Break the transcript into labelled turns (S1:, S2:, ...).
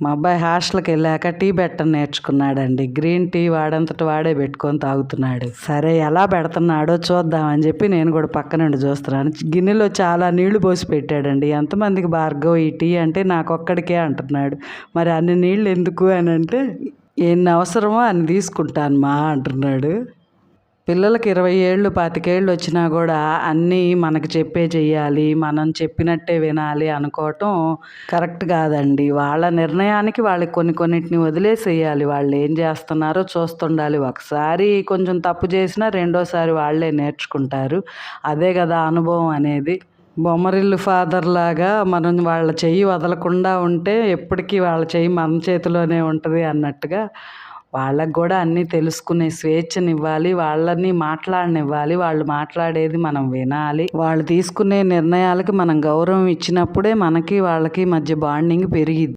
S1: మా అబ్బాయి హాస్టల్కి వెళ్ళాక టీ పెట్టడం నేర్చుకున్నాడండి. గ్రీన్ టీ వాడంతట వాడే పెట్టుకొని తాగుతున్నాడు. సరే ఎలా పెడుతున్నాడో చూద్దామని చెప్పి నేను కూడా పక్క నుండి చూస్తున్నాను. గిన్నెలో చాలా నీళ్లు పోసి పెట్టాడండి. ఎంతమందికి భార్గవ్ ఈ టీ అంటే నాకొక్కడికే అంటున్నాడు. మరి అన్ని నీళ్ళు ఎందుకు అని అంటే, ఎన్ని అవసరమో అన్ని తీసుకుంటాను మా అంటున్నాడు. పిల్లలకి 20 ఏళ్ళు 25 ఏళ్ళు వచ్చినా కూడా అన్నీ మనకు చెప్పే చెయ్యాలి, మనం చెప్పినట్టే వినాలి అనుకోవటం కరెక్ట్ కాదండి. వాళ్ళ నిర్ణయానికి వాళ్ళకి కొన్నిటిని వదిలేసేయాలి. వాళ్ళు ఏం చేస్తున్నారో చూస్తుండాలి. ఒకసారి కొంచెం తప్పు చేసినా రెండోసారి వాళ్ళే నేర్చుకుంటారు. అదే కదా అనుభవం అనేది. బొమ్మరిల్లు ఫాదర్ లాగా మనం వాళ్ళ చెయ్యి వదలకుండా ఉంటే ఎప్పటికీ వాళ్ళ చెయ్యి మన చేతిలోనే ఉంటుంది అన్నట్టుగా వాళ్ళకు కూడా అన్నీ తెలుసుకునే స్వేచ్ఛనివ్వాలి. వాళ్ళని మాట్లాడనివ్వాలి. వాళ్ళు మాట్లాడేది మనం వినాలి. వాళ్ళు తీసుకునే నిర్ణయాలకి మనం గౌరవం ఇచ్చినప్పుడే మనకి వాళ్ళకి మధ్య బాండింగ్ పెరిగిద్ది.